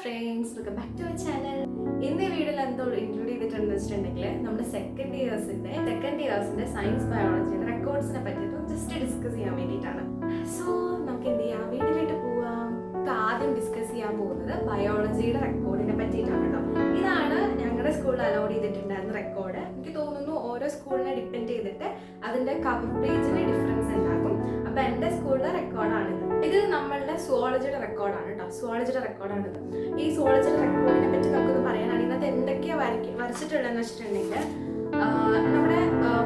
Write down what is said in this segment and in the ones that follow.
friends, welcome back to our channel. In the video include ചെയ്തിട്ടുണ്ടെങ്കിൽ നമ്മുടെ second ഇയേഴ്സിന്റെ science ബയോളജിയുടെ റെക്കോർഡ്സിനെ പറ്റിയിട്ട് just discuss ചെയ്യാൻ വേണ്ടിയിട്ടാണ്. സോ നമുക്ക് എന്ത് ചെയ്യാം, വീട്ടിലേക്ക് പോവാം. ആദ്യം ഡിസ്കസ് ചെയ്യാൻ പോകുന്നത് ബയോളജിയുടെ റെക്കോർഡിനെ പറ്റിയിട്ടാണ് കേട്ടോ. ഇതാണ് ഞങ്ങളുടെ സ്കൂളിൽ അലൗഡ് ചെയ്തിട്ടുണ്ടായിരുന്ന റെക്കോർഡ്. എനിക്ക് തോന്നുന്നു ഓരോ സ്കൂളിനെ ഡിപ്പെൻഡ് ചെയ്തിട്ട് അതിന്റെ കവർ പേജിന് ഡിഫറൻസ് ഉണ്ടാകും. അപ്പൊ എൻ്റെ സ്കൂളിലെ റെക്കോർഡാണിത്. ഇത് നമ്മളുടെ സുവോളജിയുടെ റെക്കോർഡാണ് കേട്ടോ. സുവോളജിയുടെ റെക്കോർഡാണിത്. ഈ സുവോളജിയുടെ റെക്കോർഡിനെ പറ്റി നമുക്കൊന്ന് പറയാനാണെങ്കിൽ ഇതിനകത്ത് എന്തൊക്കെയാണ് വരച്ചിട്ടുള്ളതെന്ന് വെച്ചിട്ടുണ്ടെങ്കിൽ നമ്മുടെ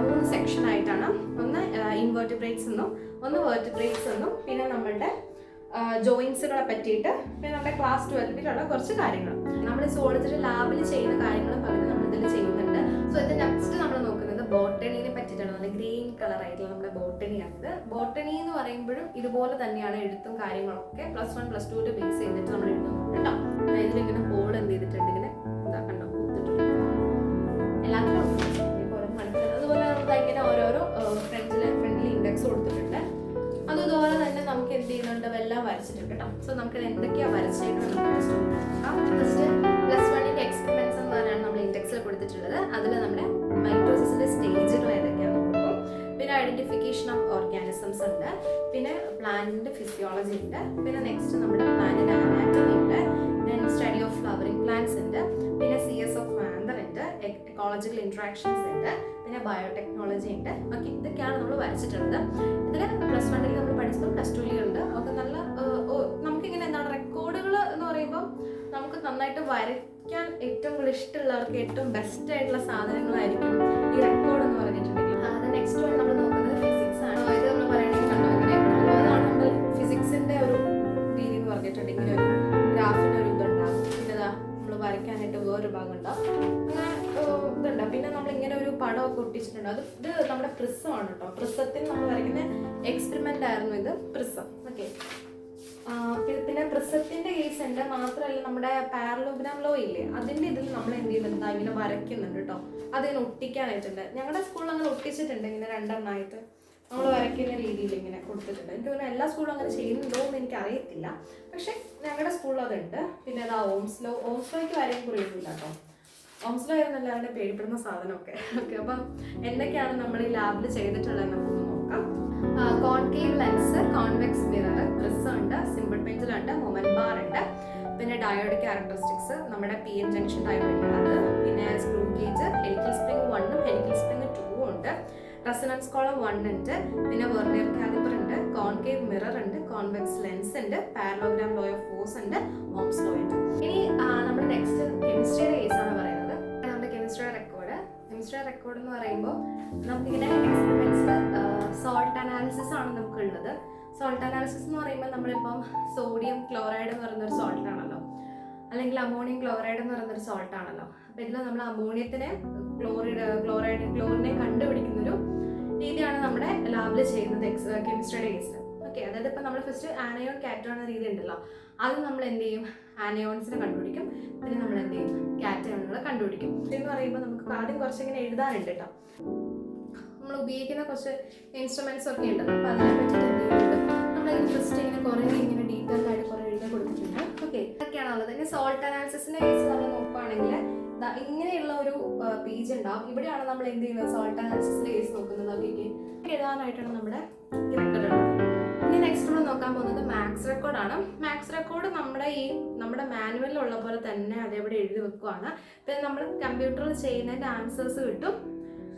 3 സെക്ഷൻ ആയിട്ടാണ്. ഒന്ന് ഇൻവെർട്ടിബ്രേറ്റ്സ് എന്നും, ഒന്ന് വെർട്ടിബ്രേറ്റ്സ് എന്നും, പിന്നെ നമ്മളുടെ ജോയിൻസുകളെ പറ്റിയിട്ട്, പിന്നെ നമ്മുടെ ക്ലാസ് 12ലുള്ള കുറച്ച് കാര്യങ്ങൾ. നമ്മൾ സുവോളജിയുടെ ലാബിൽ ചെയ്യുന്ന കാര്യങ്ങളും പലരും നമ്മളിതിൽ ചെയ്യുന്നുണ്ട്. സോ ഇത് നെക്സ്റ്റ് നമ്മൾ നോക്കുന്നത് ബോട്ടണിനെ പറ്റിയിട്ടാണ്. നല്ല ഗ്രീൻ കളർ ആയിട്ടുള്ള നമ്മുടെ ബോട്ടണിയാണിത്. ബോട്ടണി എന്ന് പറയുമ്പോഴും ഇതുപോലെ തന്നെയാണ് എഴുത്തും കാര്യങ്ങളൊക്കെ +1 +2 ബേസ് ചെയ്തിട്ട് നമ്മൾ എഴുതുന്നുണ്ട് കേട്ടോ. ഇതിലിങ്ങനെ ഹോൾ എന്ത് ചെയ്തിട്ടുണ്ട്, ഇങ്ങനെ കണ്ടോ കൊടുത്തിട്ടുണ്ട്. എല്ലാത്തിനും അതുപോലെ നമുക്ക് ഇങ്ങനെ ഓരോരോ ഫ്രണ്ടിൽ ഇൻഡെക്സ് കൊടുത്തിട്ടുണ്ട്. അതുപോലെ തന്നെ നമുക്ക് എന്ത് ചെയ്യുന്നുണ്ട്, എല്ലാം വരച്ചിട്ടുണ്ട് കേട്ടോ. സോ നമുക്ക് എന്തൊക്കെയാണ് വരച്ചിട്ടുള്ളത് ഫസ്റ്റ് +1 എക്സ്പെരിമെന്റ്സ് എന്ന് പറഞ്ഞാണ് നമ്മൾ ഇൻഡെക്സിൽ കൊടുത്തിട്ടുള്ളത്. അതിൽ നമ്മുടെ മൈറ്റോസിസിന്റെ സ്റ്റേജുകൾ ഏതൊക്കെയാണെന്ന് കൊടുക്കും. പിന്നെ ഐഡന്റിഫിക്കേഷൻ ഓഫ് ഓർഗാനിസംസ് ഉണ്ട്, പിന്നെ പ്ലാന്റിന്റെ ഫിസിയോളജി ഉണ്ട്, പിന്നെ നെക്സ്റ്റ് നമ്മുടെ പ്ലാന്റിന്റെ അനാറ്റമി ഉണ്ട്, then study of flowering plants ഉണ്ട്, പിന്നെ CS ഓഫ് മാന്തർ ഉണ്ട്, എക്കോളജിക്കൽ ഇന്ററാക്ഷൻസ് ഉണ്ട്, പിന്നെ ബയോടെക്നോളജി ഉണ്ട്. ഓക്കെ, ഇതൊക്കെയാണ് നമ്മൾ വരച്ചിട്ടുള്ളത്. ഇതിൽ +1 നമ്മൾ പഠിച്ചതും +2 ഉണ്ട്. ഒക്കെ നല്ല നമുക്കിങ്ങനെ എന്താണ് റെക്കോർഡുകൾ എന്ന് പറയുമ്പോൾ നമുക്ക് നന്നായിട്ട് വരയ്ക്കാൻ ഏറ്റവും കൂടുതൽ ഇഷ്ടമുള്ളവർക്ക് ഏറ്റവും ബെസ്റ്റ് ആയിട്ടുള്ള സാധനങ്ങളായിരിക്കും ഈ റെക്കോർഡ് എന്ന് പറഞ്ഞിട്ടുണ്ടെങ്കിൽ. അത് നെക്സ്റ്റ് വൺ നമ്മൾ നോക്കുന്നത് ഫിസിക്സ് ആണ്. ഇത് നമ്മൾ പറയണമെങ്കിൽ കണ്ടോ, ഇങ്ങനെ അതാണ് നമ്മൾ ഫിസിക്സിന്റെ ഒരു രീതി എന്ന് പറഞ്ഞിട്ടുണ്ടെങ്കിൽ ഇങ്ങനെ ഒരു ഗ്രാഫിന് ഒരു ഇതുണ്ടാകും. പിന്നെ നമ്മൾ വരയ്ക്കാനായിട്ട് വേറൊരു ഭാഗം ഉണ്ടാവും. അങ്ങനെ ഇതുണ്ട്. പിന്നെ നമ്മൾ ഇങ്ങനെ ഒരു പടമൊക്കെ ഒട്ടിച്ചിട്ടുണ്ട്. ഇത് നമ്മുടെ പ്രിസമാണ് കേട്ടോ. പ്രിസത്തിന് നമ്മൾ വരയ്ക്കുന്ന എക്സ്പെരിമെന്റ് ആയിരുന്നു ഇത്, പ്രിസം. ഓക്കെ, പിന്നെ പ്രിസത്തിന്റെ കേസ് ഉണ്ട്. മാത്രമല്ല നമ്മുടെ പാരലോഗ്രാം ലോ ഇല്ലേ, അതിന്റെ ഇതിൽ നമ്മൾ എന്ത് ചെയ്യുന്നുണ്ട്, ഇങ്ങനെ വരയ്ക്കുന്നുണ്ട് കേട്ടോ. അതിങ്ങനെ ഒട്ടിക്കാനായിട്ടുണ്ട്. ഞങ്ങളുടെ സ്കൂളിൽ അങ്ങനെ ഒട്ടിച്ചിട്ടുണ്ട്, ഇങ്ങനെ 2 എണ്ണമായിട്ട് നമ്മൾ വരയ്ക്കുന്ന രീതിയിൽ ഇങ്ങനെ കൊടുത്തിട്ടുണ്ട്. എനിക്ക് തോന്നുന്നു എല്ലാ സ്കൂളും അങ്ങനെ ചെയ്യുന്നുണ്ടോ എന്ന് എനിക്ക് അറിയത്തില്ല, പക്ഷെ ഞങ്ങളുടെ സ്കൂളിൽ അതുണ്ട്. പിന്നെ അത് ഓംസ്ലോയ്ക്ക് വരെയും കുറയൊന്നുമില്ല കേട്ടോ. ഓംസ്ലോ ആയിരുന്നു എല്ലാവരുടെ പേടിപ്പെടുന്ന സാധനമൊക്കെ. ഓക്കെ, അപ്പം എന്തൊക്കെയാണ് നമ്മൾ ഈ ലാബിൽ ചെയ്തിട്ടുള്ളത് നമുക്കൊന്ന് നോക്കാം. Concave lens, convex mirror, prism ഉണ്ട്, സിമ്പിൾ പെൻസിൽ ഉണ്ട്, മൊമെന്റ് ബാർ ഉണ്ട്, പിന്നെ ഡയോഡ് ക്യാരക്ടറിസ്റ്റിക്സ്, നമ്മുടെ PN ജംഗ്ഷൻ ഡയോഡ് ഉണ്ട് അത്, പിന്നെ സ്ക്രൂ ഗേജ്, ഹെലിക്കൽ സ്പ്രിംഗ് 1ഉം ഹെലിക്കൽ സ്പ്രിംഗ് 2ഉം ഉണ്ട്, റെസൊണൻസ് കോളം 1 ഉണ്ട്, പിന്നെ വെർനിയർ കാലിപ്പർ ഉണ്ട്, കോൺകേവ് മിറർ ഉണ്ട്, കോൺവെക്സ് ലെൻസ് ഉണ്ട്, പാരലോഗ്രാം ലോ ഓഫ് ഫോഴ്സ് ഉണ്ട്, ഓംസ് ലോ ഉണ്ട്. ഇനി നമ്മൾ നെക്സ്റ്റ് കെമിസ്ട്രിയുടെ കേസാണ് പറയുന്നത്. നമ്മുടെ കെമിസ്ട്രിയുടെ റെക്കോർഡ് എന്ന് പറയുമ്പോൾ നമുക്കിങ്ങനെ എക്സ്പെരിമെന്റ്സ്, സോൾട്ട് അനാലിസിസ് ആണ് നമുക്കുള്ളത്. സോൾട്ട് അനാലിസിസ് എന്ന് പറയുമ്പോൾ നമ്മളിപ്പം സോഡിയം ക്ലോറൈഡ് എന്ന് പറയുന്നൊരു സോൾട്ട് ആണല്ലോ, അല്ലെങ്കിൽ അമോണിയം ക്ലോറൈഡ് എന്ന് പറയുന്നൊരു സോൾട്ട് ആണല്ലോ. അപ്പോൾ ഇതിൽ നമ്മൾ അമോണിയത്തിനെ ക്ലോറിനെ കണ്ടുപിടിക്കുന്നൊരു രീതിയാണ് നമ്മുടെ ലാബിൽ ചെയ്യുന്നത് കെമിസ്ട്രിയുടെ കേസിൽ. ഓക്കെ, അതായത് ഇപ്പം നമ്മൾ ഫസ്റ്റ് ആനയോൺ കാറ്റോൺ എന്ന രീതി ഉണ്ടല്ലോ, അത് നമ്മൾ എന്ത് ചെയ്യും, ആനയോൺസിനെ കണ്ടുപിടിക്കും, പിന്നെ നമ്മൾ എന്ത് ചെയ്യും, കാറ്റയോണുകളെ കണ്ടുപിടിക്കും. എന്ന് പറയുമ്പോൾ നമുക്ക് ആദ്യം കുറച്ചിങ്ങനെ എഴുതാനുണ്ട് കേട്ടോ. നമ്മൾ ഉപയോഗിക്കുന്ന കുറച്ച് ഇൻസ്ട്രുമെന്റ്സ് ഒക്കെ ഉണ്ടല്ലോ, അപ്പോൾ അതിനെ പറ്റിയിട്ട് എന്ത് ചെയ്യുന്നുണ്ട്, നമ്മളിങ്ങനെ ഫസ്റ്റ് ഇങ്ങനെ കുറേ ഇങ്ങനെ ഡീറ്റെയിൽഡ് ആയിട്ട് കുറേ എഴുതി കൊടുത്തിട്ടുണ്ട്. ഓക്കെ, ഇതൊക്കെയാണ് ഉള്ളത്. ഇനി സോൾട്ട് അനാലിസിസിന്റെ കേസ് നമ്മൾ നോക്കുകയാണെങ്കിൽ ഇങ്ങനെയുള്ള ഒരു പേജ് ഉണ്ടാവും. ഇവിടെയാണ് നമ്മൾ എന്ത് ചെയ്യുന്നത്, സോൾട്ട് അനാലിസിസിന്റെ കേസ് നോക്കുന്നത്. ഓക്കെ, എഴുതാനായിട്ടാണ് നമ്മുടെ റെക്കോർഡ് ഉള്ളത്. ഇനി നെക്സ്റ്റ് നമ്മൾ നോക്കാൻ പോകുന്നത് മാത്സ് റെക്കോർഡാണ്. മാത്സ് റെക്കോർഡ് നമ്മുടെ മാനുവലിലുള്ള പോലെ തന്നെ അതേപോലെ എഴുതി വെക്കുവാണ്. പിന്നെ നമ്മൾ കമ്പ്യൂട്ടറിൽ ചെയ്യുന്നതിൻ്റെ ആൻസേഴ്സ് കിട്ടും.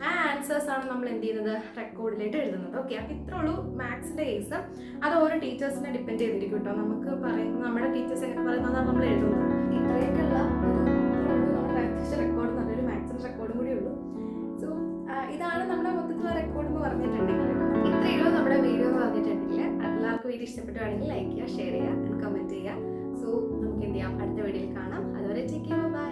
ആ ആൻസേഴ്സ് ആണ് നമ്മൾ എന്ത് ചെയ്യുന്നത്, റെക്കോർഡിലായിട്ട് എഴുതുന്നത്. ഓക്കെ, അപ്പോൾ ഇത്രേ ഉള്ളൂ മാത്സിൻ്റെ കേസ്. അത് ഓരോ ടീച്ചേഴ്സിനെ ഡിപ്പെൻഡ് ചെയ്തിരിക്കും കേട്ടോ. നമുക്ക് പറയുന്നത് നമ്മുടെ ടീച്ചേഴ്സ് എങ്ങനെ പറയുന്നതാണ് നമ്മൾ എഴുതുന്നത്. ഇത്രയൊക്കെയുള്ള നമ്മുടെ റെക്കോർഡ് നല്ലൊരു മാത്സിൻ്റെ റെക്കോർഡും കൂടി ഉള്ളൂ. സോ ഇതാണ് നമ്മുടെ മൊത്തത്തിലുള്ള റെക്കോർഡ് എന്ന് പറഞ്ഞിട്ടുണ്ടെങ്കിൽ. ഇത്രയേ ഉള്ളൂ നമ്മുടെ വീഡിയോ എന്ന് പറഞ്ഞിട്ടുണ്ടെങ്കിൽ. എല്ലാവർക്കും വീഡിയോ ഇഷ്ടപ്പെട്ടുവാണെങ്കിൽ ലൈക്ക് ചെയ്യുക, ഷെയർ ചെയ്യുക, കമൻറ്റ് ചെയ്യുക. സോ നമുക്ക് എന്ത് ചെയ്യാം, അടുത്ത വീഡിയോയിൽ കാണാം. അതുവരെ ടേക്ക് കെയർ, ബൈ.